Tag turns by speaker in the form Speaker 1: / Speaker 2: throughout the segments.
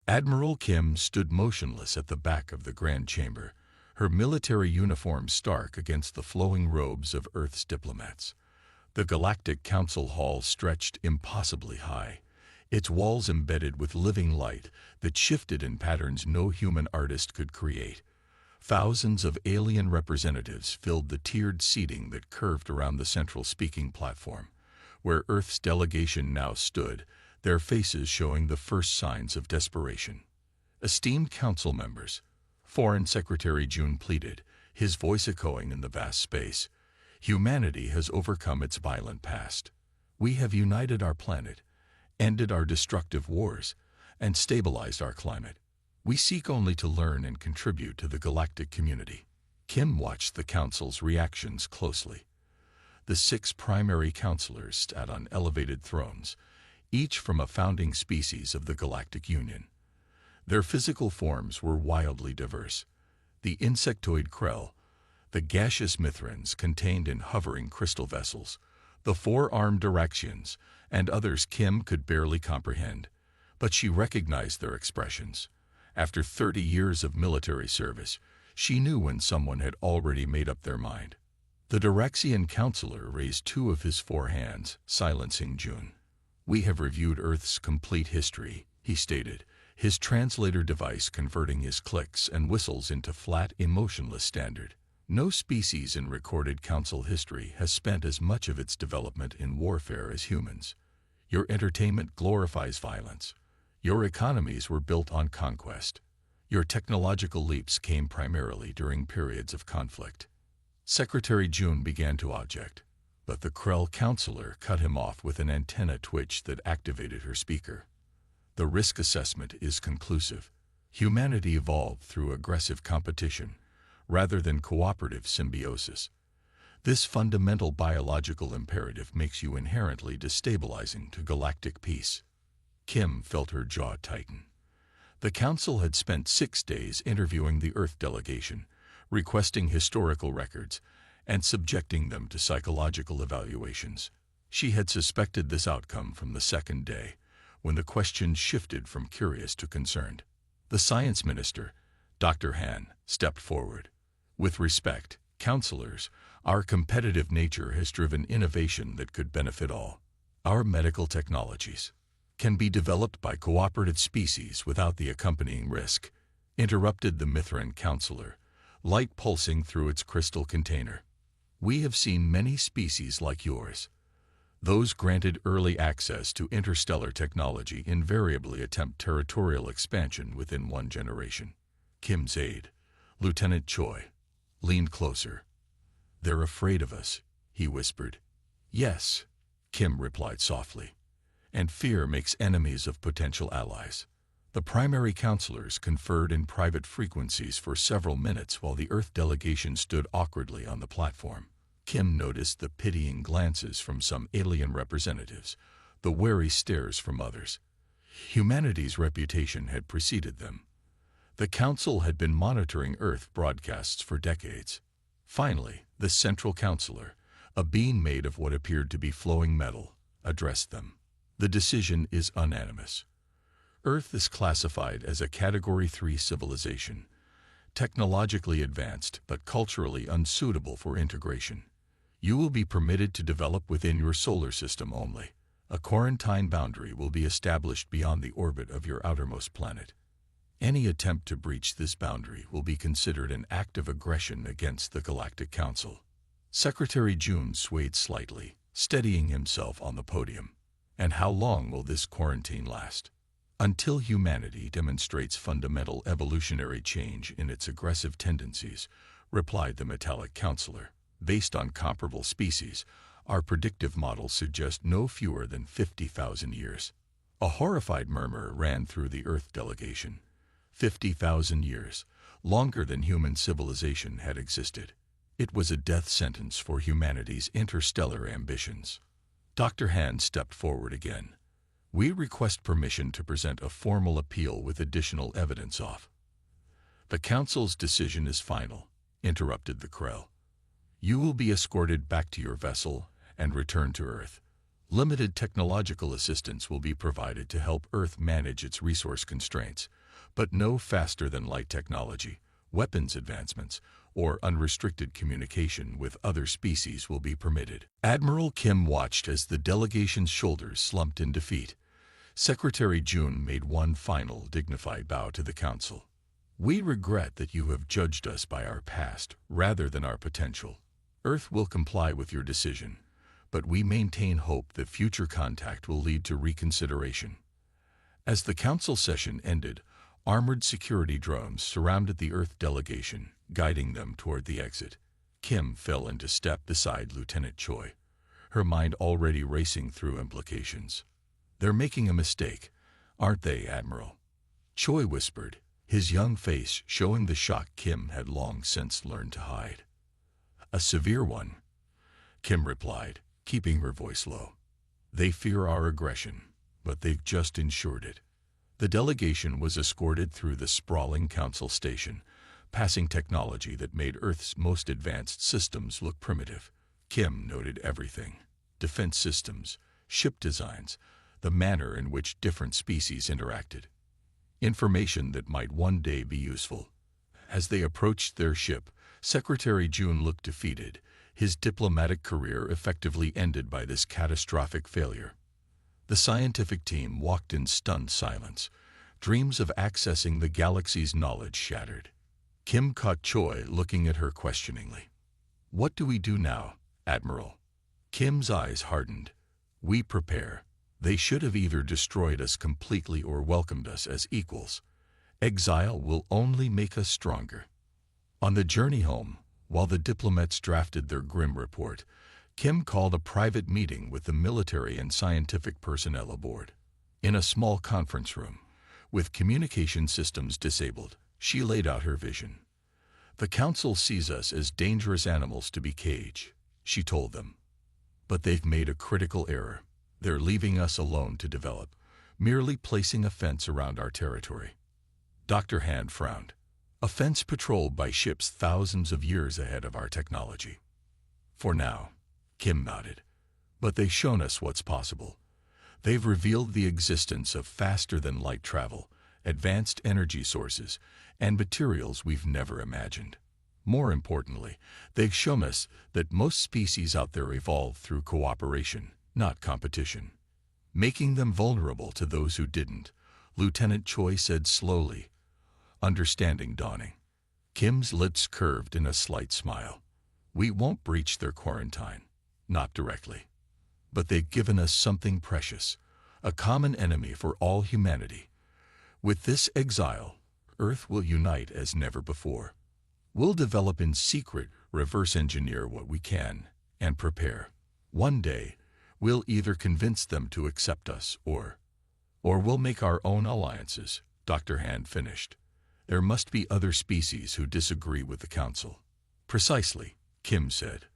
Speaker 1: Admiral Kim stood motionless at the back of the Grand Chamber, her military uniform stark against the flowing robes of Earth's diplomats. The Galactic Council Hall stretched impossibly high, its walls embedded with living light that shifted in patterns no human artist could create. Thousands of alien representatives filled the tiered seating that curved around the central speaking platform, where Earth's delegation now stood, their faces showing the first signs of desperation. Esteemed council members, Foreign Secretary Jun pleaded, his voice echoing in the vast space. Humanity has overcome its violent past. We have united our planet, ended our destructive wars, and stabilized our climate. We seek only to learn and contribute to the galactic community. Kim watched the council's reactions closely. The 6 primary counselors sat on elevated thrones, each from a founding species of the Galactic Union. Their physical forms were wildly diverse. The insectoid Krell, the gaseous Mithrans contained in hovering crystal vessels, the 4-armed Diraxians, and others Kim could barely comprehend, but she recognized their expressions. After 30 years of military service, she knew when someone had already made up their mind. The Diraxian counselor raised 2 of his 4 hands, silencing Jun. "We have reviewed Earth's complete history," he stated, his translator device converting his clicks and whistles into flat, emotionless standard. No species in recorded council history has spent as much of its development in warfare as humans. Your entertainment glorifies violence. Your economies were built on conquest. Your technological leaps came primarily during periods of conflict. Secretary Jun began to object, but the Krell counselor cut him off with an antenna twitch that activated her speaker. The risk assessment is conclusive. Humanity evolved through aggressive competition, rather than cooperative symbiosis. This fundamental biological imperative makes you inherently destabilizing to galactic peace. Kim felt her jaw tighten. The Council had spent 6 days interviewing the Earth delegation, requesting historical records, and subjecting them to psychological evaluations. She had suspected this outcome from the second day, when the questions shifted from curious to concerned. The Science Minister, Dr. Han, stepped forward. "With respect, counselors, our competitive nature has driven innovation that could benefit all. Our medical technologies can be developed by cooperative species without the accompanying risk," interrupted the Mithran counselor, light pulsing through its crystal container. "We have seen many species like yours. Those granted early access to interstellar technology invariably attempt territorial expansion within 1 generation. Kim's aide, Lieutenant Choi, leaned closer. "They're afraid of us," he whispered. "Yes," Kim replied softly, "and fear makes enemies of potential allies." The primary counselors conferred in private frequencies for several minutes while the Earth delegation stood awkwardly on the platform. Kim noticed the pitying glances from some alien representatives, the wary stares from others. Humanity's reputation had preceded them. The Council had been monitoring Earth broadcasts for decades. Finally, the Central Counselor, a being made of what appeared to be flowing metal, addressed them. "The decision is unanimous. Earth is classified as a Category 3 civilization, technologically advanced but culturally unsuitable for integration. You will be permitted to develop within your solar system only. A quarantine boundary will be established beyond the orbit of your outermost planet. Any attempt to breach this boundary will be considered an act of aggression against the Galactic Council." Secretary Jun swayed slightly, steadying himself on the podium. "And how long will this quarantine last?" "Until humanity demonstrates fundamental evolutionary change in its aggressive tendencies," replied the metallic counselor. "Based on comparable species, our predictive models suggest no fewer than 50,000 years. A horrified murmur ran through the Earth delegation. 50,000 years, longer than human civilization had existed. It was a death sentence for humanity's interstellar ambitions. Dr. Han stepped forward again. "We request permission to present a formal appeal with additional evidence off." "The Council's decision is final," interrupted the Krell. "You will be escorted back to your vessel and return to Earth. Limited technological assistance will be provided to help Earth manage its resource constraints, but no faster-than-light technology, weapons advancements, or unrestricted communication with other species will be permitted. Admiral Kim watched as the delegation's shoulders slumped in defeat. Secretary Jun made one final dignified bow to the Council. "We regret that you have judged us by our past rather than our potential. Earth will comply with your decision, but we maintain hope that future contact will lead to reconsideration." As the Council session ended, armored security drones surrounded the Earth delegation, guiding them toward the exit. Kim fell into step beside Lieutenant Choi, her mind already racing through implications. "They're making a mistake, aren't they, Admiral?" Choi whispered, his young face showing the shock Kim had long since learned to hide. "A severe one," Kim replied, keeping her voice low. "They fear our aggression, but they've just ensured it." The delegation was escorted through the sprawling Council station, passing technology that made Earth's most advanced systems look primitive. Kim noted everything: defense systems, ship designs, the manner in which different species interacted. Information that might one day be useful. As they approached their ship, Secretary Jun looked defeated, his diplomatic career effectively ended by this catastrophic failure. The scientific team walked in stunned silence, dreams of accessing the galaxy's knowledge shattered. Kim caught Choi looking at her questioningly. "What do we do now, Admiral?" Kim's eyes hardened. "We prepare. They should have either destroyed us completely or welcomed us as equals. Exile will only make us stronger." On the journey home, while the diplomats drafted their grim report, Kim called a private meeting with the military and scientific personnel aboard. In a small conference room, with communication systems disabled, she laid out her vision. "The Council sees us as dangerous animals to be caged," she told them. "But they've made a critical error. They're leaving us alone to develop, merely placing a fence around our territory." Dr. Hand frowned. "A fence patrolled by ships thousands of years ahead of our technology." "For now," Kim nodded. "But they've shown us what's possible. They've revealed the existence of faster-than-light travel, advanced energy sources, and materials we've never imagined. More importantly, they've shown us that most species out there evolved through cooperation, not competition, making them vulnerable to those who didn't," Lieutenant Choi said slowly, understanding dawning. Kim's lips curved in a slight smile. "We won't breach their quarantine, not directly. But they've given us something precious, a common enemy for all humanity. With this exile, Earth will unite as never before. We'll develop in secret, reverse engineer what we can, and prepare. One day, we'll either convince them to accept us or we'll make our own alliances," Dr. Hand finished. "There must be other species who disagree with the Council." "Precisely," Kim said.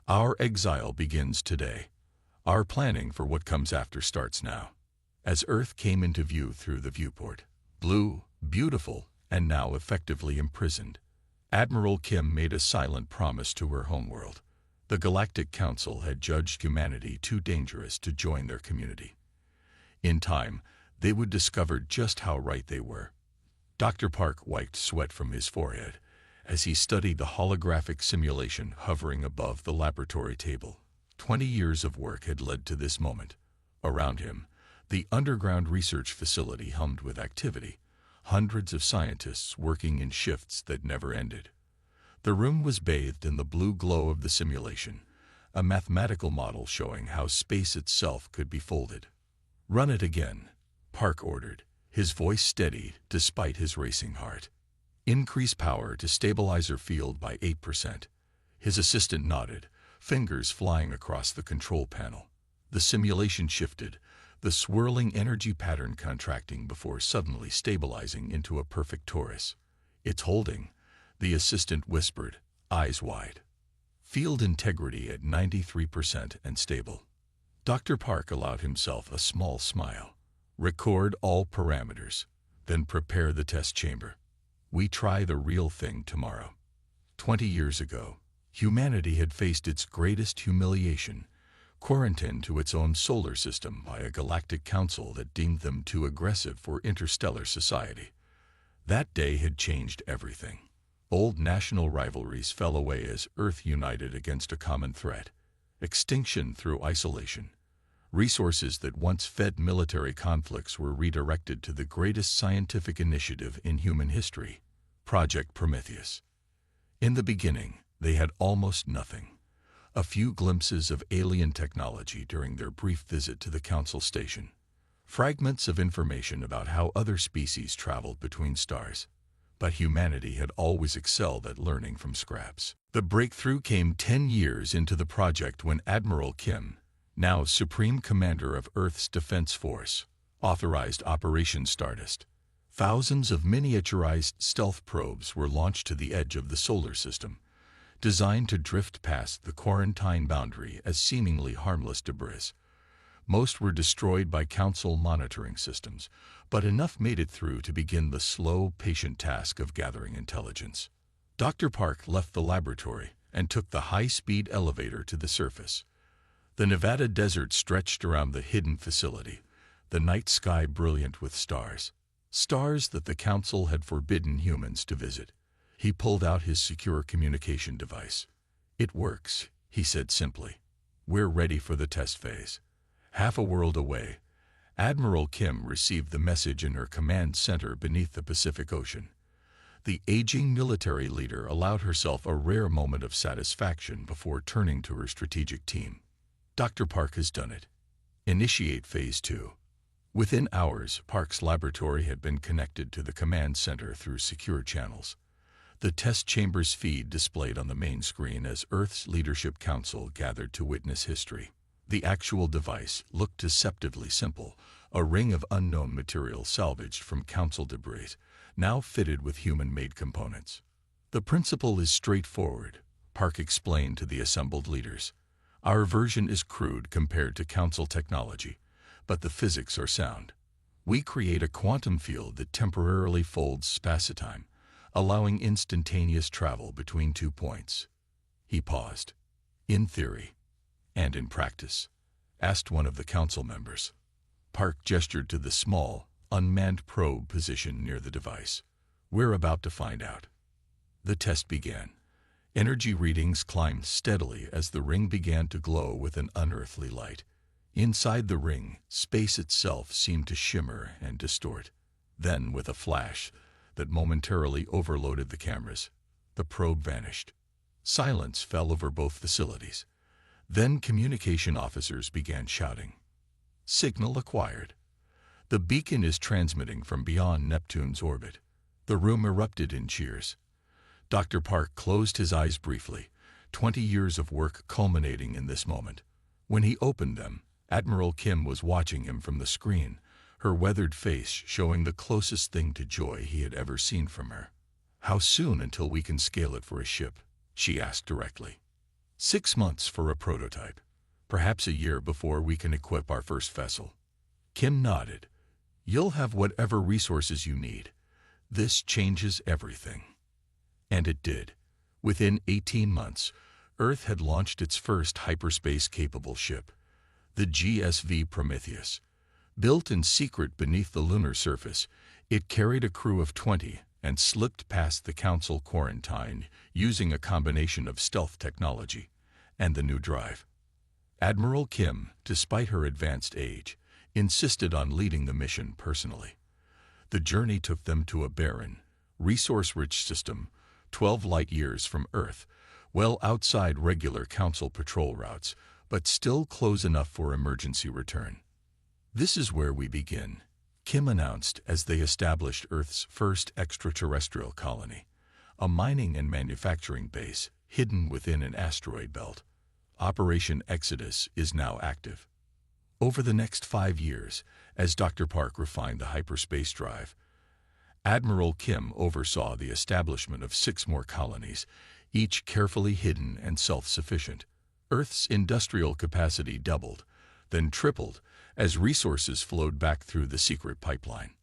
Speaker 1: "Our exile begins today. Our planning for what comes after starts now." As Earth came into view through the viewport, blue, beautiful, and now effectively imprisoned, Admiral Kim made a silent promise to her homeworld. The Galactic Council had judged humanity too dangerous to join their community. In time, they would discover just how right they were. Dr. Park wiped sweat from his forehead as he studied the holographic simulation hovering above the laboratory table. 20 years of work had led to this moment. Around him, the underground research facility hummed with activity, hundreds of scientists working in shifts that never ended. The room was bathed in the blue glow of the simulation, a mathematical model showing how space itself could be folded. "Run it again," Park ordered, his voice steady despite his racing heart. "Increase power to stabilizer field by 8%. His assistant nodded, fingers flying across the control panel. The simulation shifted, the swirling energy pattern contracting before suddenly stabilizing into a perfect torus. "It's holding," the assistant whispered, eyes wide. "Field integrity at 93% and stable." Dr. Park allowed himself a small smile. "Record all parameters, then prepare the test chamber. We try the real thing tomorrow." 20 years ago, humanity had faced its greatest humiliation, quarantined to its own solar system by a galactic council that deemed them too aggressive for interstellar society. That day had changed everything. Old national rivalries fell away as Earth united against a common threat: extinction through isolation. Resources that once fed military conflicts were redirected to the greatest scientific initiative in human history, Project Prometheus. In the beginning, they had almost nothing. A few glimpses of alien technology during their brief visit to the Council station. Fragments of information about how other species traveled between stars. But humanity had always excelled at learning from scraps. The breakthrough came 10 years into the project when Admiral Kim, now Supreme Commander of Earth's Defense Force, authorized Operation Stardust. Thousands of miniaturized stealth probes were launched to the edge of the solar system, designed to drift past the quarantine boundary as seemingly harmless debris. Most were destroyed by Council monitoring systems, but enough made it through to begin the slow, patient task of gathering intelligence. Dr. Park left the laboratory and took the high-speed elevator to the surface. The Nevada desert stretched around the hidden facility, the night sky brilliant with stars. Stars that the Council had forbidden humans to visit. He pulled out his secure communication device. "It works," he said simply. "We're ready for the test phase." Half a world away, Admiral Kim received the message in her command center beneath the Pacific Ocean. The aging military leader allowed herself a rare moment of satisfaction before turning to her strategic team. "Dr. Park has done it. Initiate Phase 2. Within hours, Park's laboratory had been connected to the command center through secure channels. The test chamber's feed displayed on the main screen as Earth's Leadership Council gathered to witness history. The actual device looked deceptively simple, a ring of unknown material salvaged from Council debris, now fitted with human-made components. "The principle is straightforward," Park explained to the assembled leaders. "Our version is crude compared to Council technology, but the physics are sound. We create a quantum field that temporarily folds spacetime, allowing instantaneous travel between 2 points." He paused. "In theory, and in practice?" asked one of the Council members. Park gestured to the small, unmanned probe positioned near the device. "We're about to find out." The test began. Energy readings climbed steadily as the ring began to glow with an unearthly light. Inside the ring, space itself seemed to shimmer and distort. Then, with a flash that momentarily overloaded the cameras, the probe vanished. Silence fell over both facilities. Then communication officers began shouting. "Signal acquired. The beacon is transmitting from beyond Neptune's orbit." The room erupted in cheers. Dr. Park closed his eyes briefly, 20 years of work culminating in this moment. When he opened them, Admiral Kim was watching him from the screen, her weathered face showing the closest thing to joy he had ever seen from her. "How soon until we can scale it for a ship?" she asked directly. 6 months for a prototype. Perhaps a year before we can equip our first vessel." Kim nodded. "You'll have whatever resources you need. This changes everything." And it did. Within 18 months, Earth had launched its first hyperspace-capable ship, the GSV Prometheus. Built in secret beneath the lunar surface, it carried a crew of 20 and slipped past the Council quarantine using a combination of stealth technology and the new drive. Admiral Kim, despite her advanced age, insisted on leading the mission personally. The journey took them to a barren, resource-rich system, 12 light-years from Earth, well outside regular Council patrol routes, but still close enough for emergency return. "This is where we begin," Kim announced as they established Earth's first extraterrestrial colony, a mining and manufacturing base hidden within an asteroid belt. Operation Exodus is now active. Over the next 5 years, as Dr. Park refined the hyperspace drive, Admiral Kim oversaw the establishment of 6 more colonies, each carefully hidden and self-sufficient. Earth's industrial capacity doubled, then tripled, as resources flowed back through the secret pipeline.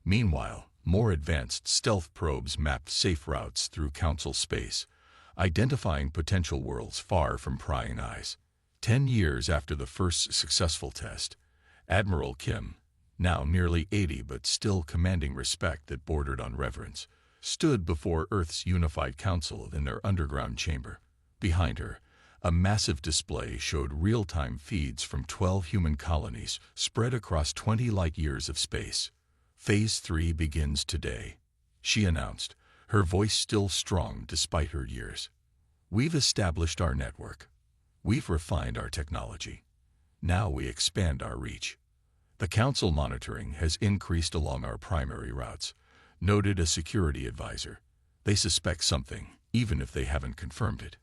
Speaker 1: Meanwhile, more advanced stealth probes mapped safe routes through Council space, identifying potential worlds far from prying eyes. 10 years after the first successful test, Admiral Kim, now nearly 80 but still commanding respect that bordered on reverence, stood before Earth's unified council in their underground chamber. Behind her, a massive display showed real-time feeds from 12 human colonies spread across 20 light-years of space. Phase 3 begins today, she announced, her voice still strong despite her years. We've established our network. We've refined our technology. Now we expand our reach. The Council monitoring has increased along our primary routes, noted a security advisor. They suspect something, even if they haven't confirmed it.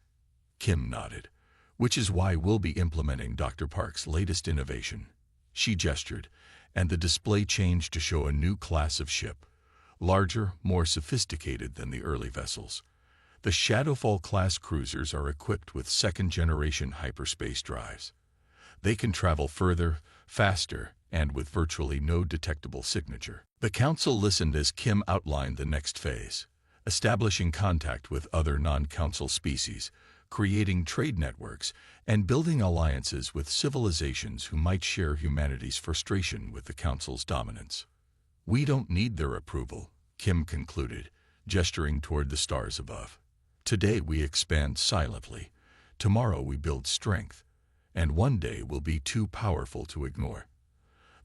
Speaker 1: Kim nodded, which is why we'll be implementing Dr. Park's latest innovation. She gestured, and the display changed to show a new class of ship, larger, more sophisticated than the early vessels. The Shadowfall-class cruisers are equipped with second-generation hyperspace drives. They can travel further, faster, and with virtually no detectable signature. The Council listened as Kim outlined the next phase, establishing contact with other non-Council species, creating trade networks, and building alliances with civilizations who might share humanity's frustration with the Council's dominance. We don't need their approval, Kim concluded, gesturing toward the stars above. Today we expand silently, tomorrow we build strength, and one day we'll be too powerful to ignore.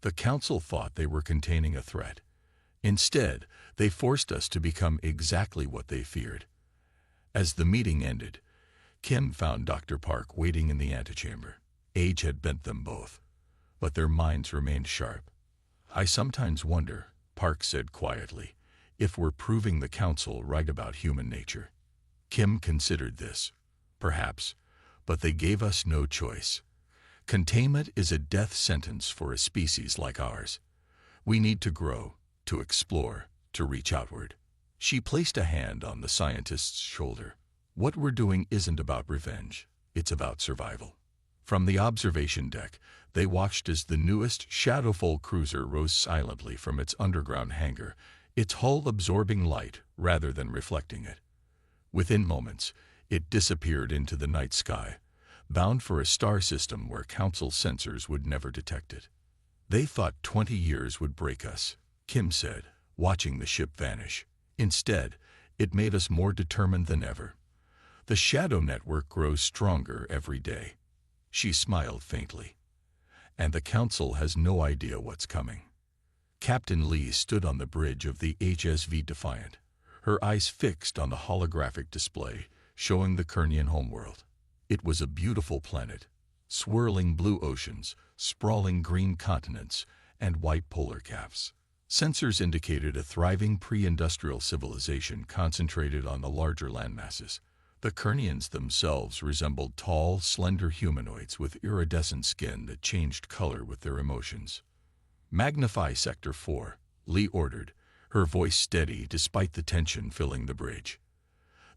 Speaker 1: The Council thought they were containing a threat. Instead, they forced us to become exactly what they feared. As the meeting ended, Kim found Dr. Park waiting in the antechamber. Age had bent them both, but their minds remained sharp. I sometimes wonder, Park said quietly, if we're proving the Council right about human nature. Kim considered this. Perhaps, but they gave us no choice. Containment is a death sentence for a species like ours. We need to grow, to explore, to reach outward. She placed a hand on the scientist's shoulder. What we're doing isn't about revenge, it's about survival. From the observation deck, they watched as the newest Shadowfall cruiser rose silently from its underground hangar, its hull absorbing light rather than reflecting it. Within moments, it disappeared into the night sky, bound for a star system where Council sensors would never detect it. They thought 20 years would break us, Kim said, watching the ship vanish. Instead, it made us more determined than ever. The shadow network grows stronger every day. She smiled faintly. And the Council has no idea what's coming. Captain Lee stood on the bridge of the HSV Defiant, her eyes fixed on the holographic display showing the Kernian homeworld. It was a beautiful planet, swirling blue oceans, sprawling green continents, and white polar caps. Sensors indicated a thriving pre-industrial civilization concentrated on the larger landmasses. The Kernians themselves resembled tall, slender humanoids with iridescent skin that changed color with their emotions. "Magnify Sector 4, Lee ordered, her voice steady despite the tension filling the bridge.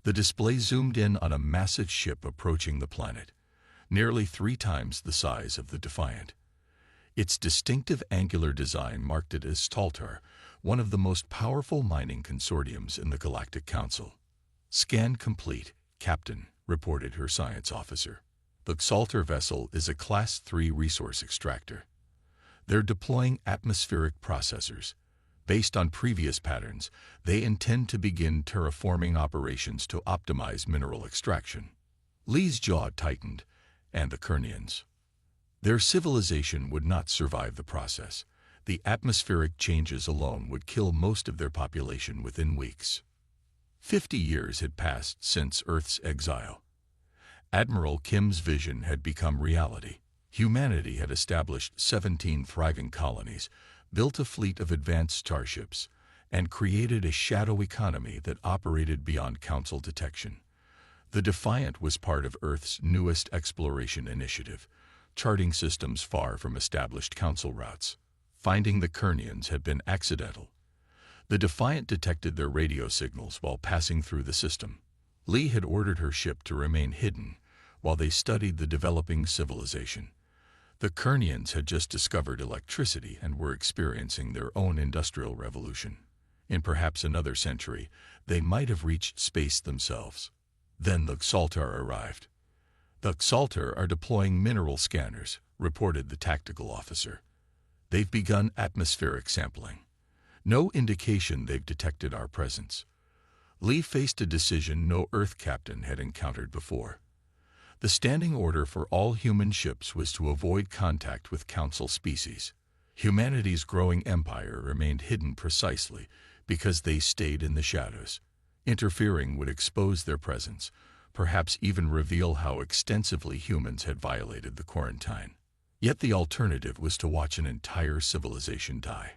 Speaker 1: The display zoomed in on a massive ship approaching the planet, nearly 3 times the size of the Defiant. Its distinctive angular design marked it as Staltar, one of the most powerful mining consortiums in the Galactic Council. "Scan complete, Captain," reported her science officer. "The Staltar vessel is a Class 3 resource extractor. They're deploying atmospheric processors. Based on previous patterns, they intend to begin terraforming operations to optimize mineral extraction." Lee's jaw tightened, and the Kernians. Their civilization would not survive the process. The atmospheric changes alone would kill most of their population within weeks. 50 years had passed since Earth's exile. Admiral Kim's vision had become reality. Humanity had established 17 thriving colonies, built a fleet of advanced starships, and created a shadow economy that operated beyond Council detection. The Defiant was part of Earth's newest exploration initiative, charting systems far from established Council routes. Finding the Kernians had been accidental. The Defiant detected their radio signals while passing through the system. Lee had ordered her ship to remain hidden while they studied the developing civilization. The Kernians had just discovered electricity and were experiencing their own industrial revolution. In perhaps another century, they might have reached space themselves. Then the Staltar arrived. The Exalted are deploying mineral scanners, reported the tactical officer. They've begun atmospheric sampling. No indication they've detected our presence. Lee faced a decision no Earth captain had encountered before. The standing order for all human ships was to avoid contact with Council species. Humanity's growing empire remained hidden precisely because they stayed in the shadows. Interfering would expose their presence, perhaps even reveal how extensively humans had violated the quarantine. Yet the alternative was to watch an entire civilization die.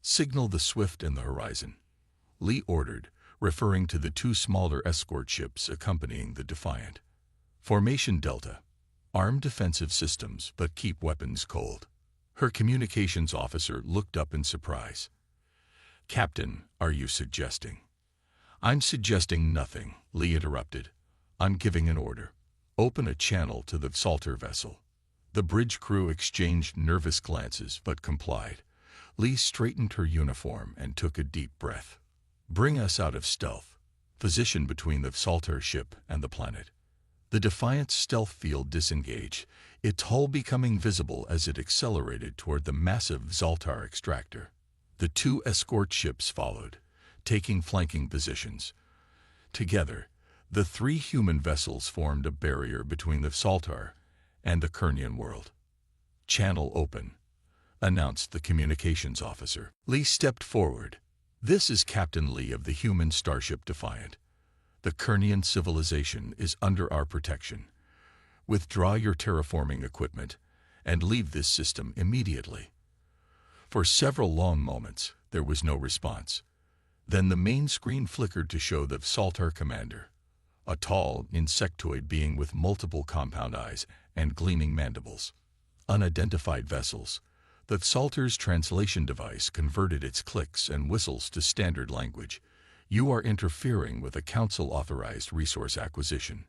Speaker 1: Signal the Swift and the Horizon, Lee ordered, referring to the two smaller escort ships accompanying the Defiant. Formation Delta. Arm defensive systems, but keep weapons cold. Her communications officer looked up in surprise. Captain, are you suggesting? I'm suggesting nothing, Lee interrupted. I'm giving an order. Open a channel to the Salter vessel. The bridge crew exchanged nervous glances but complied. Lee straightened her uniform and took a deep breath. Bring us out of stealth. Position between the Salter ship and the planet. The Defiant's stealth field disengaged, its hull becoming visible as it accelerated toward the massive Zaltar extractor. The two escort ships followed, taking flanking positions. Together, the three human vessels formed a barrier between the Saltar and the Kernian world. Channel open, announced the communications officer. Lee stepped forward. This is Captain Lee of the human starship Defiant. The Kernian civilization is under our protection. Withdraw your terraforming equipment and leave this system immediately. For several long moments, there was no response. Then the main screen flickered to show the Saltar commander, a tall, insectoid being with multiple compound eyes and gleaming mandibles. Unidentified vessels. The Saltar's translation device converted its clicks and whistles to standard language. You are interfering with a Council-authorized resource acquisition.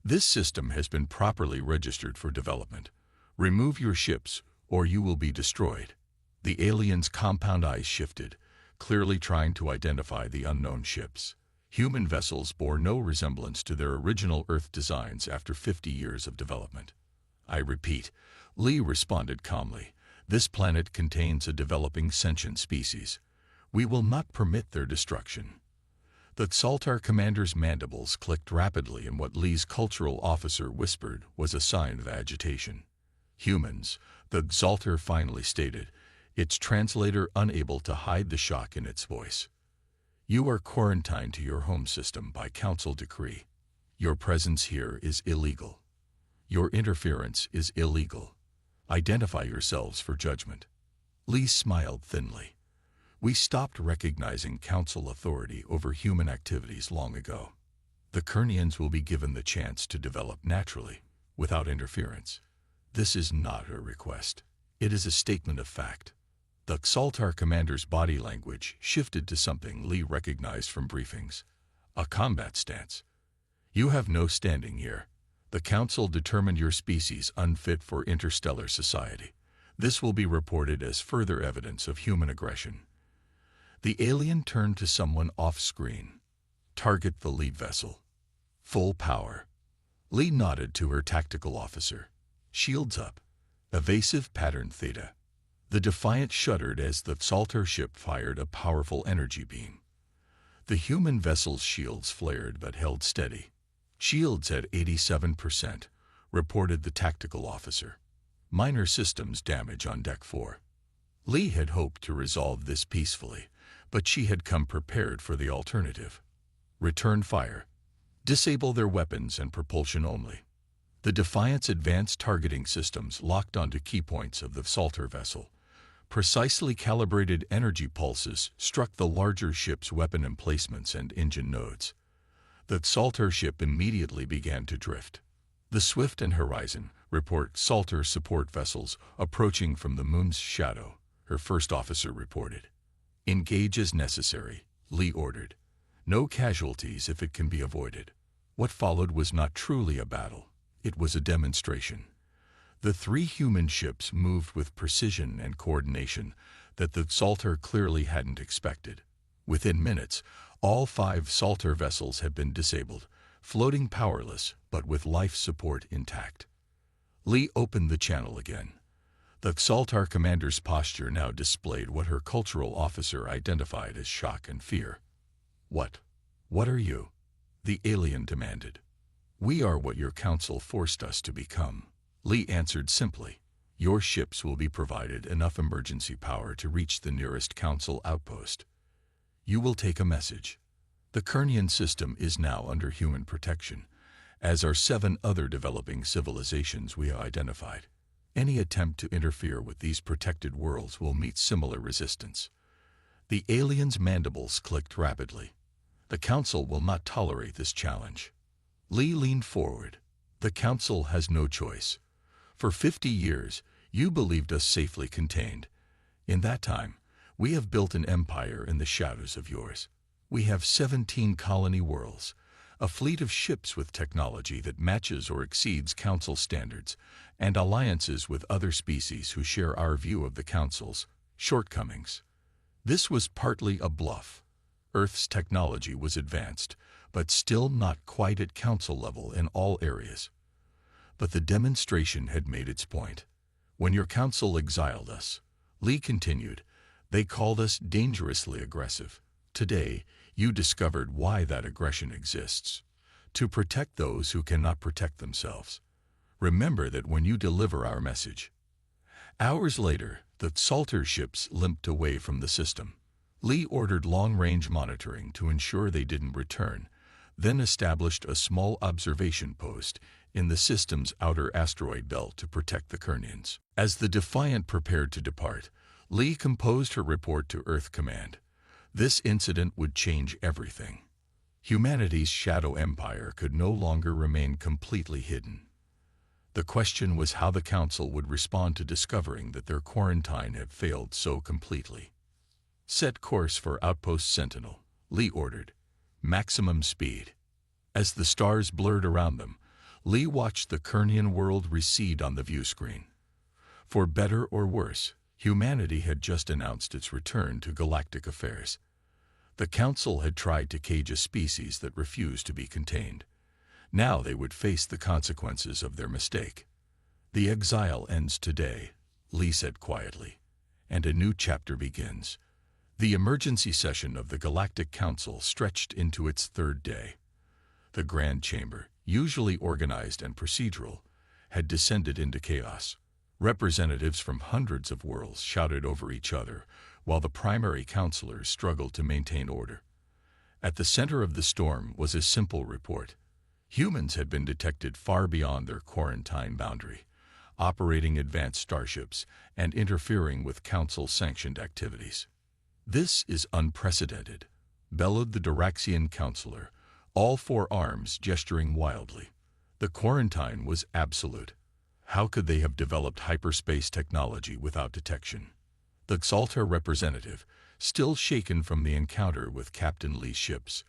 Speaker 1: This system has been properly registered for development. Remove your ships, or you will be destroyed. The alien's compound eyes shifted, clearly trying to identify the unknown ships. Human vessels bore no resemblance to their original Earth designs after 50 years of development. I repeat, Lee responded calmly, this planet contains a developing sentient species. We will not permit their destruction. The Saltar commander's mandibles clicked rapidly, and what Lee's cultural officer whispered was a sign of agitation. Humans, the Saltar finally stated, its translator unable to hide the shock in its voice. You are quarantined to your home system by Council decree. Your presence here is illegal. Your interference is illegal. Identify yourselves for judgment. Lee smiled thinly. We stopped recognizing Council authority over human activities long ago. The Kernians will be given the chance to develop naturally, without interference. This is not a request. It is a statement of fact. The Saltar commander's body language shifted to something Lee recognized from briefings. A combat stance. You have no standing here. The Council determined your species unfit for interstellar society. This will be reported as further evidence of human aggression. The alien turned to someone off-screen. Target the lead vessel. Full power. Lee nodded to her tactical officer. Shields up. Evasive pattern theta. The Defiant shuddered as the Saltar ship fired a powerful energy beam. The human vessel's shields flared but held steady. Shields at 87%, reported the tactical officer. Minor systems damage on Deck 4. Lee had hoped to resolve this peacefully, but she had come prepared for the alternative. Return fire. Disable their weapons and propulsion only. The Defiant's advanced targeting systems locked onto key points of the Saltar vessel. Precisely calibrated energy pulses struck the larger ship's weapon emplacements and engine nodes. The Saltar ship immediately began to drift. The Swift and Horizon report Saltar support vessels approaching from the moon's shadow, her first officer reported. Engage as necessary, Lee ordered. No casualties if it can be avoided. What followed was not truly a battle. It was a demonstration. The three human ships moved with precision and coordination that the Saltar clearly hadn't expected. Within minutes, all 5 Saltar vessels had been disabled, floating powerless but with life support intact. Lee opened the channel again. The Xaltar commander's posture now displayed what her cultural officer identified as shock and fear. What are you?" the alien demanded. "We are what your council forced us to become," Lee answered simply. "Your ships will be provided enough emergency power to reach the nearest council outpost. You will take a message. The Kernian system is now under human protection, as are 7 other developing civilizations we have identified. Any attempt to interfere with these protected worlds will meet similar resistance." The alien's mandibles clicked rapidly. "The Council will not tolerate this challenge." Lee leaned forward. "The Council has no choice. For 50 years, you believed us safely contained. In that time, we have built an empire in the shadows of yours. We have 17 colony worlds, a fleet of ships with technology that matches or exceeds Council standards, and alliances with other species who share our view of the Council's shortcomings. This was partly a bluff. Earth's technology was advanced, but still not quite at Council level in all areas. But the demonstration had made its point. When your Council exiled us," Lee continued, "they called us dangerously aggressive. Today, you discovered why that aggression exists. To protect those who cannot protect themselves. Remember that when you deliver our message." Hours later, the Xaltar ships limped away from the system. Lee ordered long-range monitoring to ensure they didn't return, then established a small observation post in the system's outer asteroid belt to protect the Kernians. As the Defiant prepared to depart, Lee composed her report to Earth Command. This incident would change everything. Humanity's shadow empire could no longer remain completely hidden. The question was how the Council would respond to discovering that their quarantine had failed so completely. "Set course for Outpost Sentinel," Lee ordered. "Maximum speed." As the stars blurred around them, Lee watched the Kernian world recede on the view screen. For better or worse, humanity had just announced its return to galactic affairs. The Council had tried to cage a species that refused to be contained. Now they would face the consequences of their mistake. "The exile ends today," Lee said quietly, "and a new chapter begins." The emergency session of the Galactic Council stretched into its 3rd day. The Grand Chamber, usually organized and procedural, had descended into chaos. Representatives from hundreds of worlds shouted over each other, while the primary counselors struggled to maintain order. At the center of the storm was a simple report. Humans had been detected far beyond their quarantine boundary, operating advanced starships and interfering with Council-sanctioned activities. "This is unprecedented," bellowed the Diraxian counselor, all 4 arms gesturing wildly. "The quarantine was absolute. How could they have developed hyperspace technology without detection?" The Xaltar representative, still shaken from the encounter with Captain Lee's ships,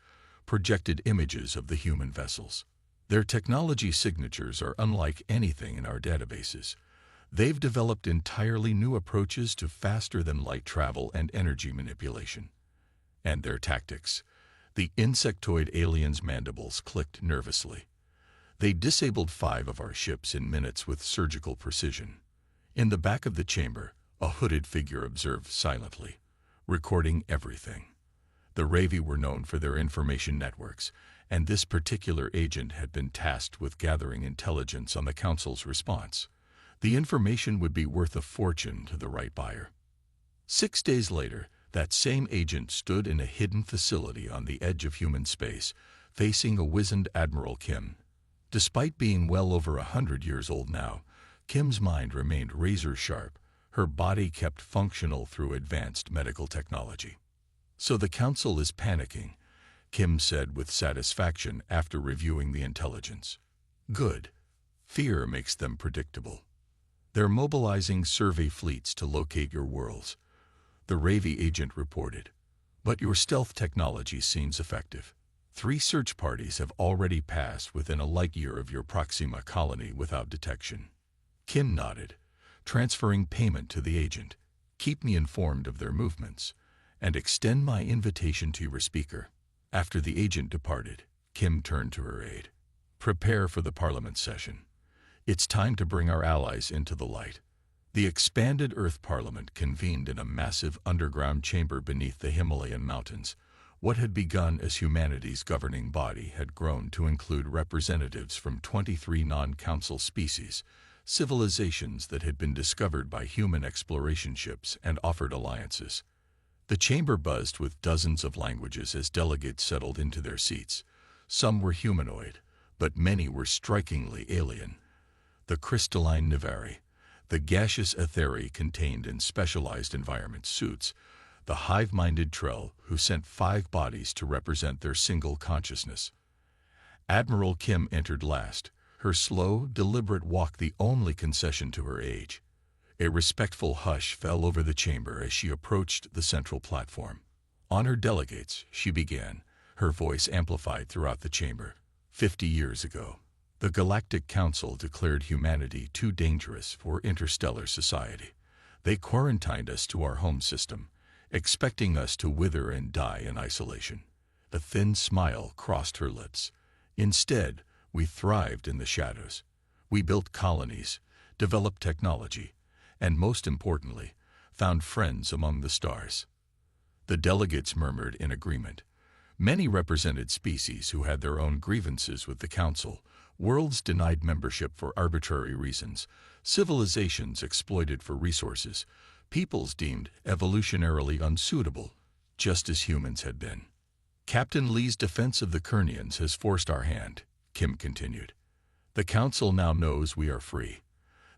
Speaker 1: projected images of the human vessels. "Their technology signatures are unlike anything in our databases. They've developed entirely new approaches to faster-than-light travel and energy manipulation. And their tactics." The insectoid alien's mandibles clicked nervously. "They disabled 5 of our ships in minutes with surgical precision." In the back of the chamber, a hooded figure observed silently, recording everything. The Ravi were known for their information networks, and this particular agent had been tasked with gathering intelligence on the Council's response. The information would be worth a fortune to the right buyer. 6 days later, that same agent stood in a hidden facility on the edge of human space, facing a wizened Admiral Kim. Despite being well over 100 years old now, Kim's mind remained razor-sharp. Her body kept functional through advanced medical technology. "So the Council is panicking," Kim said with satisfaction after reviewing the intelligence. "Good. Fear makes them predictable. They're mobilizing survey fleets to locate your worlds," the Ravi agent reported. "But your stealth technology seems effective. 3 search parties have already passed within a light year of your Proxima colony without detection." Kim nodded, transferring payment to the agent. "Keep me informed of their movements, and extend my invitation to your speaker." After the agent departed, Kim turned to her aide. Prepare for the Parliament session. It's time to bring our allies into the light. The expanded Earth Parliament convened in a massive underground chamber beneath the Himalayan mountains. What had begun as humanity's governing body had grown to include representatives from 23 non-council species, civilizations that had been discovered by human exploration ships and offered alliances. The chamber buzzed with dozens of languages as delegates settled into their seats. Some were humanoid, but many were strikingly alien. The crystalline Nivari, the gaseous etheri contained in specialized environment suits, the hive-minded Trell who sent 5 bodies to represent their single consciousness. Admiral Kim entered last, her slow, deliberate walk the only concession to her age. A respectful hush fell over the chamber as she approached the central platform. "Honor delegates," she began, her voice amplified throughout the chamber. 50 years ago, the Galactic Council declared humanity too dangerous for interstellar society. They quarantined us to our home system, expecting us to wither and die in isolation. A thin smile crossed her lips. Instead, we thrived in the shadows. We built colonies, developed technology, and most importantly, found friends among the stars. The delegates murmured in agreement. Many represented species who had their own grievances with the Council, worlds denied membership for arbitrary reasons, civilizations exploited for resources, peoples deemed evolutionarily unsuitable, just as humans had been. "Captain Lee's defense of the Kernians has forced our hand," Kim continued. "The Council now knows we are free.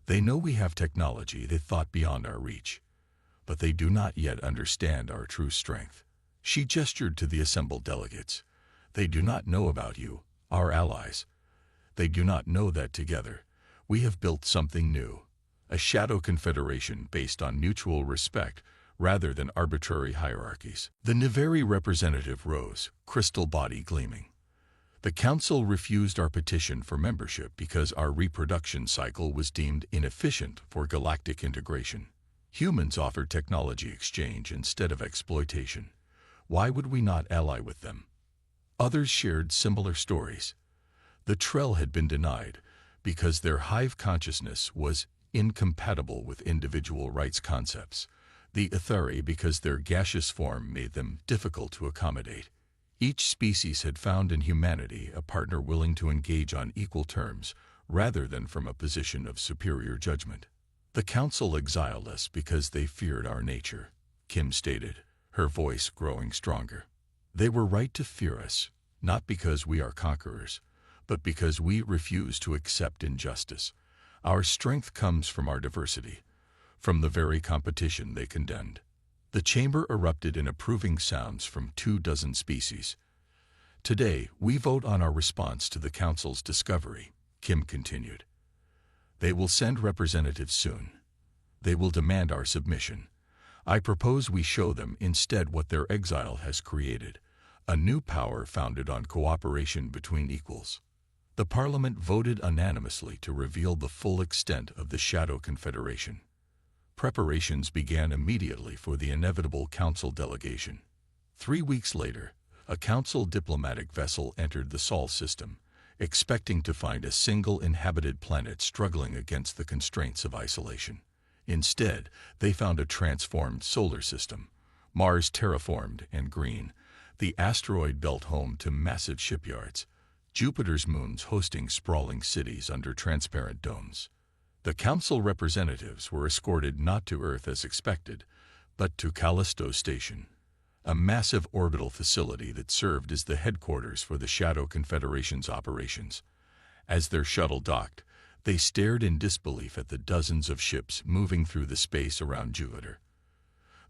Speaker 1: They know we have technology they thought beyond our reach, but they do not yet understand our true strength." She gestured to the assembled delegates. "They do not know about you, our allies. They do not know that together, we have built something new, a shadow confederation based on mutual respect rather than arbitrary hierarchies." The Nivari representative rose, crystal body gleaming. "The Council refused our petition for membership because our reproduction cycle was deemed inefficient for galactic integration. Humans offered technology exchange instead of exploitation. Why would we not ally with them?" Others shared similar stories. The Trell had been denied because their hive consciousness was incompatible with individual rights concepts. The Etheri because their gaseous form made them difficult to accommodate. Each species had found in humanity a partner willing to engage on equal terms rather than from a position of superior judgment. "The Council exiled us because they feared our nature," Kim stated, her voice growing stronger. "They were right to fear us, not because we are conquerors, but because we refuse to accept injustice. Our strength comes from our diversity, from the very competition they condemned." The chamber erupted in approving sounds from 24 species. "Today, we vote on our response to the Council's discovery," Kim continued. "They will send representatives soon. They will demand our submission. I propose we show them instead what their exile has created, a new power founded on cooperation between equals." The Parliament voted unanimously to reveal the full extent of the Shadow Confederation. Preparations began immediately for the inevitable Council delegation. 3 weeks later, a Council diplomatic vessel entered the Sol system, expecting to find a single inhabited planet struggling against the constraints of isolation. Instead, they found a transformed solar system, Mars terraformed and green, the asteroid belt home to massive shipyards, Jupiter's moons hosting sprawling cities under transparent domes. The Council representatives were escorted not to Earth as expected, but to Callisto Station, a massive orbital facility that served as the headquarters for the Shadow Confederation's operations. As their shuttle docked, they stared in disbelief at the dozens of ships moving through the space around Jupiter.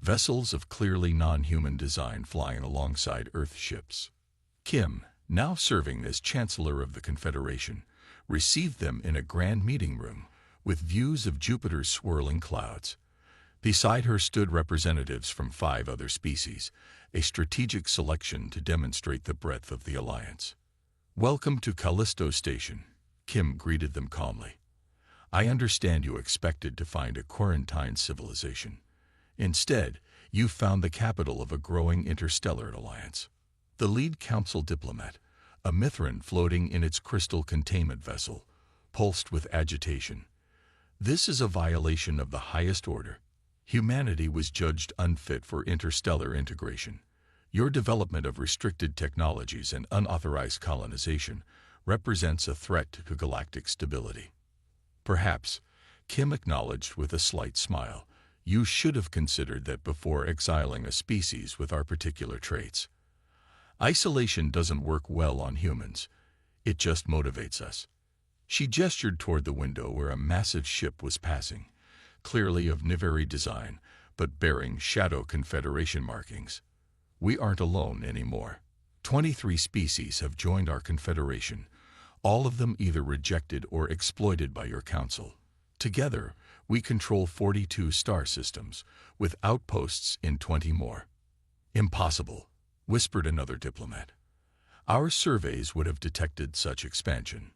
Speaker 1: Vessels of clearly non-human design flying alongside Earth ships. Kim, now serving as Chancellor of the Confederation, received them in a grand meeting room, with views of Jupiter's swirling clouds. Beside her stood representatives from 5 other species, a strategic selection to demonstrate the breadth of the alliance. "Welcome to Callisto Station," Kim greeted them calmly. "I understand you expected to find a quarantined civilization. Instead, you found the capital of a growing interstellar alliance." The lead Council diplomat, a Mithrin floating in its crystal containment vessel, pulsed with agitation. This is a violation of the highest order. Humanity was judged unfit for interstellar integration. Your development of restricted technologies and unauthorized colonization represents a threat to galactic stability. Perhaps, Kim acknowledged with a slight smile, you should have considered that before exiling a species with our particular traits. Isolation doesn't work well on humans. It just motivates us. She gestured toward the window where a massive ship was passing, clearly of Niveri design, but bearing Shadow Confederation markings. We aren't alone anymore. 23 species have joined our confederation, all of them either rejected or exploited by your council. Together, we control 42 star systems, with outposts in 20 more. Impossible, whispered another diplomat. Our surveys would have detected such expansion.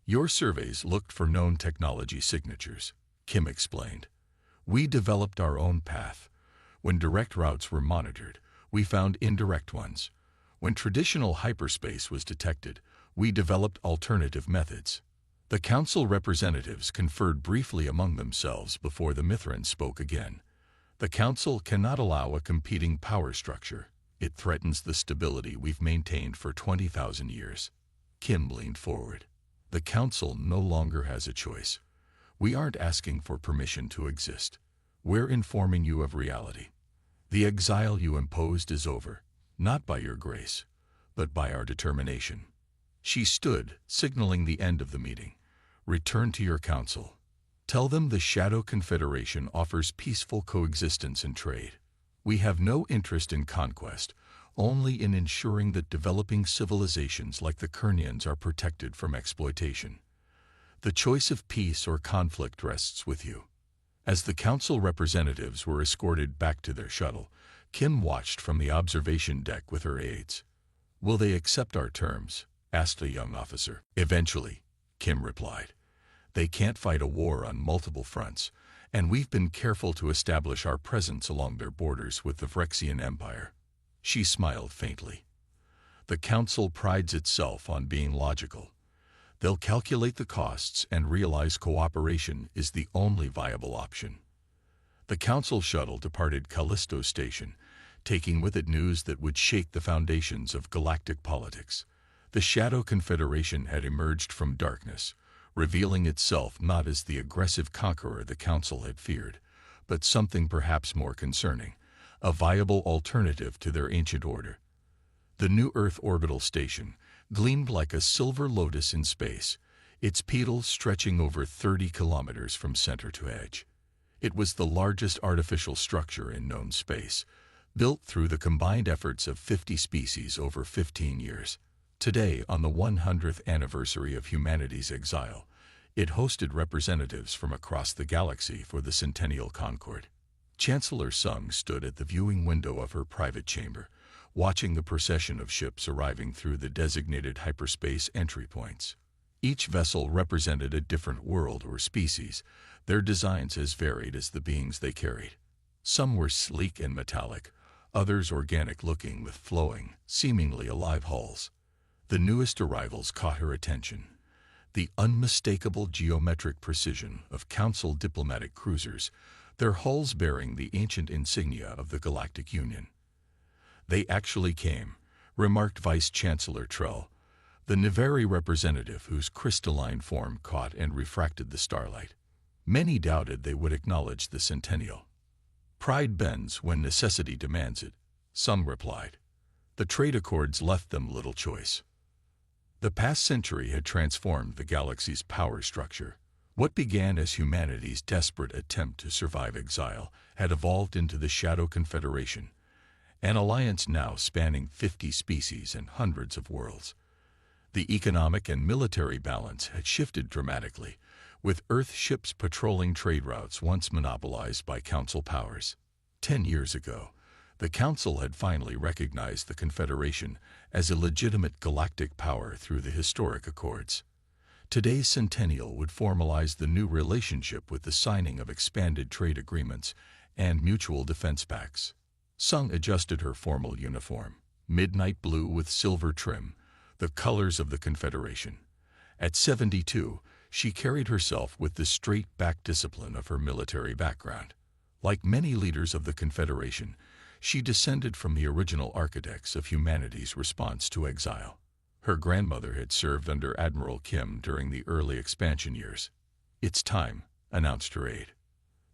Speaker 1: Your surveys looked for known technology signatures, Kim explained. We developed our own path. When direct routes were monitored, we found indirect ones. When traditional hyperspace was detected, we developed alternative methods. The council representatives conferred briefly among themselves before the Mithrin spoke again. The council cannot allow a competing power structure. It threatens the stability we've maintained for 20,000 years. Kim leaned forward. The council no longer has a choice. We aren't asking for permission to exist. We're informing you of reality. The exile you imposed is over, not by your grace, but by our determination. She stood, signaling the end of the meeting. Return to your council. Tell them the Shadow Confederation offers peaceful coexistence and trade. We have no interest in conquest, only in ensuring that developing civilizations like the Kernians are protected from exploitation. The choice of peace or conflict rests with you. As the council representatives were escorted back to their shuttle, Kim watched from the observation deck with her aides. Will they accept our terms? Asked a young officer. Eventually, Kim replied. They can't fight a war on multiple fronts, and we've been careful to establish our presence along their borders with the Phyrexian Empire. She smiled faintly. The council prides itself on being logical. They'll calculate the costs and realize cooperation is the only viable option. The council shuttle departed Callisto Station, taking with it news that would shake the foundations of galactic politics. The Shadow Confederation had emerged from darkness, revealing itself not as the aggressive conqueror the council had feared, but something perhaps more concerning, a viable alternative to their ancient order. The New Earth orbital station gleamed like a silver lotus in space, its petals stretching over 30 kilometers from center to edge. It was the largest artificial structure in known space, built through the combined efforts of 50 species over 15 years. Today, on the 100th anniversary of humanity's exile, it hosted representatives from across the galaxy for the Centennial Concord. Chancellor Sung stood at the viewing window of her private chamber, watching the procession of ships arriving through the designated hyperspace entry points. Each vessel represented a different world or species, their designs as varied as the beings they carried. Some were sleek and metallic, others organic-looking with flowing, seemingly alive hulls. The newest arrivals caught her attention. The unmistakable geometric precision of Council diplomatic cruisers, their hulls bearing the ancient insignia of the Galactic Union. They actually came, remarked Vice Chancellor Trell, the Niveri representative whose crystalline form caught and refracted the starlight. Many doubted they would acknowledge the Centennial. Pride bends when necessity demands it, some replied. The trade accords left them little choice. The past century had transformed the galaxy's power structure. What began as humanity's desperate attempt to survive exile had evolved into the Shadow Confederation, an alliance now spanning 50 species and hundreds of worlds. The economic and military balance had shifted dramatically, with Earth ships patrolling trade routes once monopolized by Council powers. 10 years ago, the Council had finally recognized the Confederation as a legitimate galactic power through the historic accords. Today's Centennial would formalize the new relationship with the signing of expanded trade agreements and mutual defense pacts. Sung adjusted her formal uniform, midnight blue with silver trim, the colors of the Confederation. At 72, she carried herself with the straight-back discipline of her military background. Like many leaders of the Confederation, she descended from the original architects of humanity's response to exile. Her grandmother had served under Admiral Kim during the early expansion years. "It's time," announced her aide.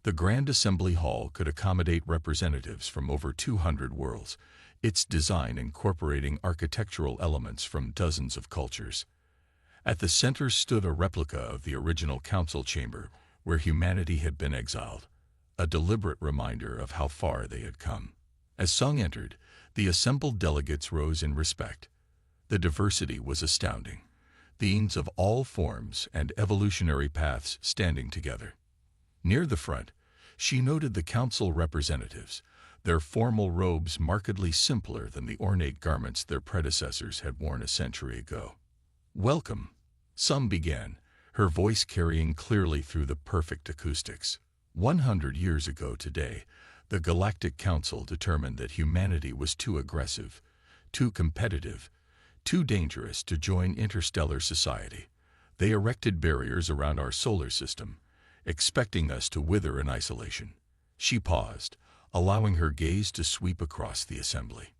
Speaker 1: The Grand Assembly Hall could accommodate representatives from over 200 worlds, its design incorporating architectural elements from dozens of cultures. At the center stood a replica of the original council chamber where humanity had been exiled, a deliberate reminder of how far they had come. As Sung entered, the assembled delegates rose in respect. The diversity was astounding, beings of all forms and evolutionary paths standing together. Near the front, she noted the council representatives, their formal robes markedly simpler than the ornate garments their predecessors had worn a century ago. "Welcome," Sung began, her voice carrying clearly through the perfect acoustics. 100 years ago today, the Galactic Council determined that humanity was too aggressive, too competitive, too dangerous to join interstellar society. They erected barriers around our solar system, expecting us to wither in isolation. She paused, allowing her gaze to sweep across the assembly.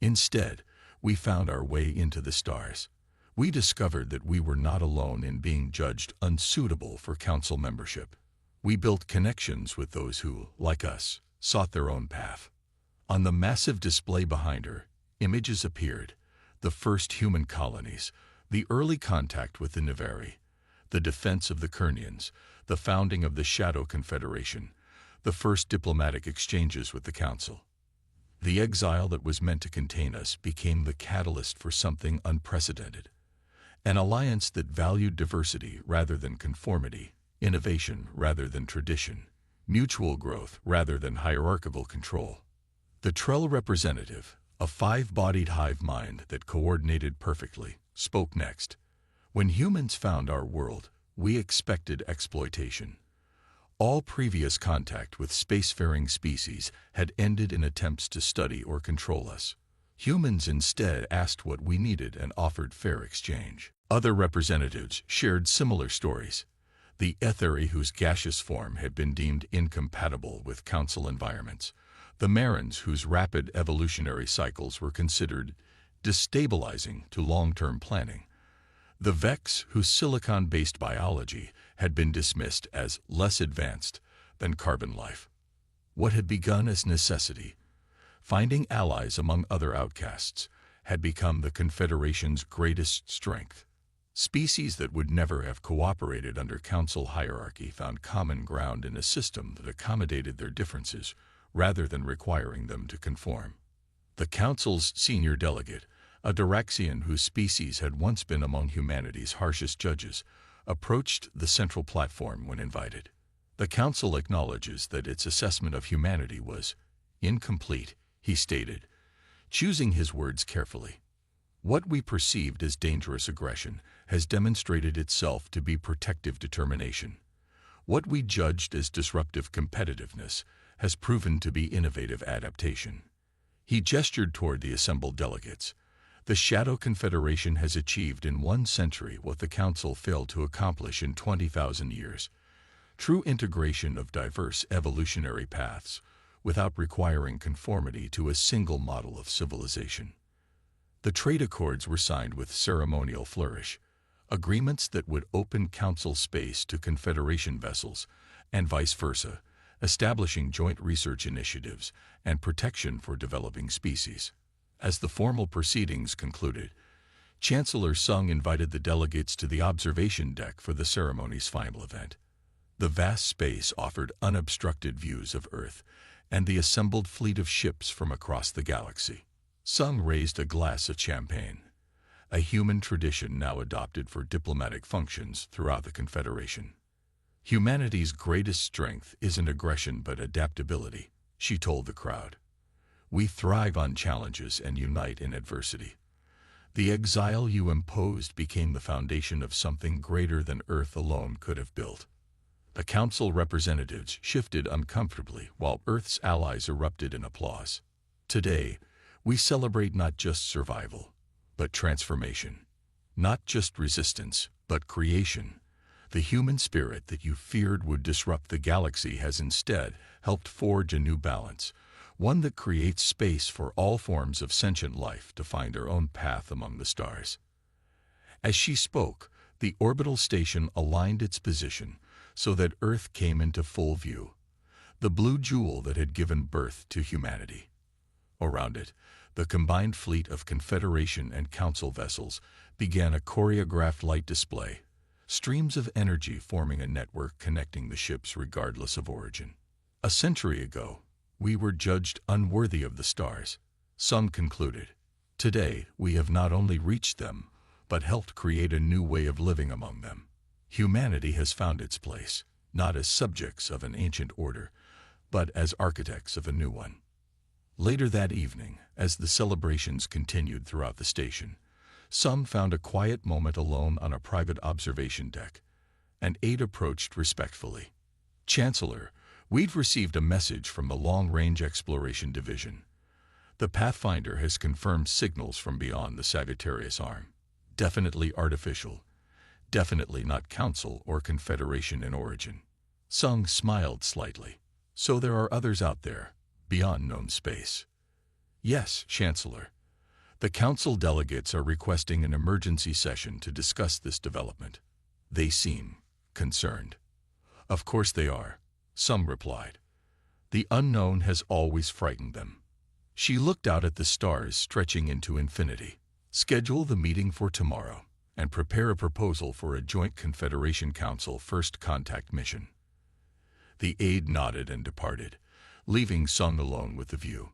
Speaker 1: "Instead, we found our way into the stars. We discovered that we were not alone in being judged unsuitable for council membership. We built connections with those who, like us, sought their own path." On the massive display behind her, images appeared: the first human colonies, the early contact with the Nevari, the defense of the Kernians, the founding of the Shadow Confederation, the first diplomatic exchanges with the Council. The exile that was meant to contain us became the catalyst for something unprecedented. An alliance that valued diversity rather than conformity, innovation rather than tradition, mutual growth rather than hierarchical control. The Trell representative, a five-bodied hive mind that coordinated perfectly, spoke next. "When humans found our world, we expected exploitation. All previous contact with spacefaring species had ended in attempts to study or control us. Humans instead asked what we needed and offered fair exchange." Other representatives shared similar stories. The Etheri, whose gaseous form had been deemed incompatible with council environments. The Marins, whose rapid evolutionary cycles were considered destabilizing to long-term planning. The Vex, whose silicon-based biology had been dismissed as less advanced than carbon life. What had begun as necessity, finding allies among other outcasts, had become the Confederation's greatest strength. Species that would never have cooperated under council hierarchy found common ground in a system that accommodated their differences rather than requiring them to conform. The council's senior delegate, a Diraxian whose species had once been among humanity's harshest judges, approached the central platform when invited. "The council acknowledges that its assessment of humanity was incomplete," he stated, choosing his words carefully. "What we perceived as dangerous aggression has demonstrated itself to be protective determination. What we judged as disruptive competitiveness has proven to be innovative adaptation." He gestured toward the assembled delegates. "The Shadow Confederation has achieved in 1 century what the Council failed to accomplish in 20,000 years. True integration of diverse evolutionary paths without requiring conformity to a single model of civilization." The trade accords were signed with ceremonial flourish, agreements that would open council space to Confederation vessels and vice versa, establishing joint research initiatives and protection for developing species. As the formal proceedings concluded, Chancellor Sung invited the delegates to the observation deck for the ceremony's final event. The vast space offered unobstructed views of Earth and the assembled fleet of ships from across the galaxy. Sung raised a glass of champagne, a human tradition now adopted for diplomatic functions throughout the Confederation. "Humanity's greatest strength isn't aggression but adaptability," she told the crowd. "We thrive on challenges and unite in adversity. The exile you imposed became the foundation of something greater than Earth alone could have built." The council representatives shifted uncomfortably while Earth's allies erupted in applause. "Today, we celebrate not just survival, but transformation. Not just resistance, but creation. The human spirit that you feared would disrupt the galaxy has instead helped forge a new balance, one that creates space for all forms of sentient life to find their own path among the stars. As she spoke, the orbital station aligned its position so that Earth came into full view, the blue jewel that had given birth to humanity. Around it, the combined fleet of Confederation and Council vessels began a choreographed light display, streams of energy forming a network connecting the ships regardless of origin. A century ago, we were judged unworthy of the stars, some concluded. Today, we have not only reached them, but helped create a new way of living among them. Humanity has found its place, not as subjects of an ancient order, but as architects of a new one. Later that evening, as the celebrations continued throughout the station, some found a quiet moment alone on a private observation deck. An aide approached respectfully. "Chancellor, we've received a message from the Long-Range Exploration Division. The Pathfinder has confirmed signals from beyond the Sagittarius Arm. Definitely artificial. Definitely not Council or Confederation in origin." Sung smiled slightly. "So there are others out there, beyond known space." "Yes, Chancellor. The Council delegates are requesting an emergency session to discuss this development. They seem concerned." "Of course they are," some replied. "The unknown has always frightened them." She looked out at the stars stretching into infinity. "Schedule the meeting for tomorrow and prepare a proposal for a joint Confederation Council first contact mission." The aide nodded and departed, leaving Sung alone with the view.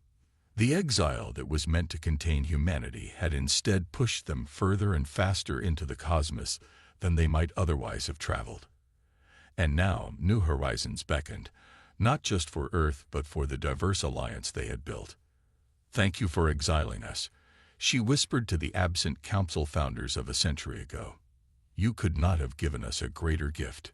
Speaker 1: The exile that was meant to contain humanity had instead pushed them further and faster into the cosmos than they might otherwise have traveled. And now new horizons beckoned, not just for Earth but for the diverse alliance they had built. "Thank you for exiling us," she whispered to the absent council founders of a century ago. "You could not have given us a greater gift."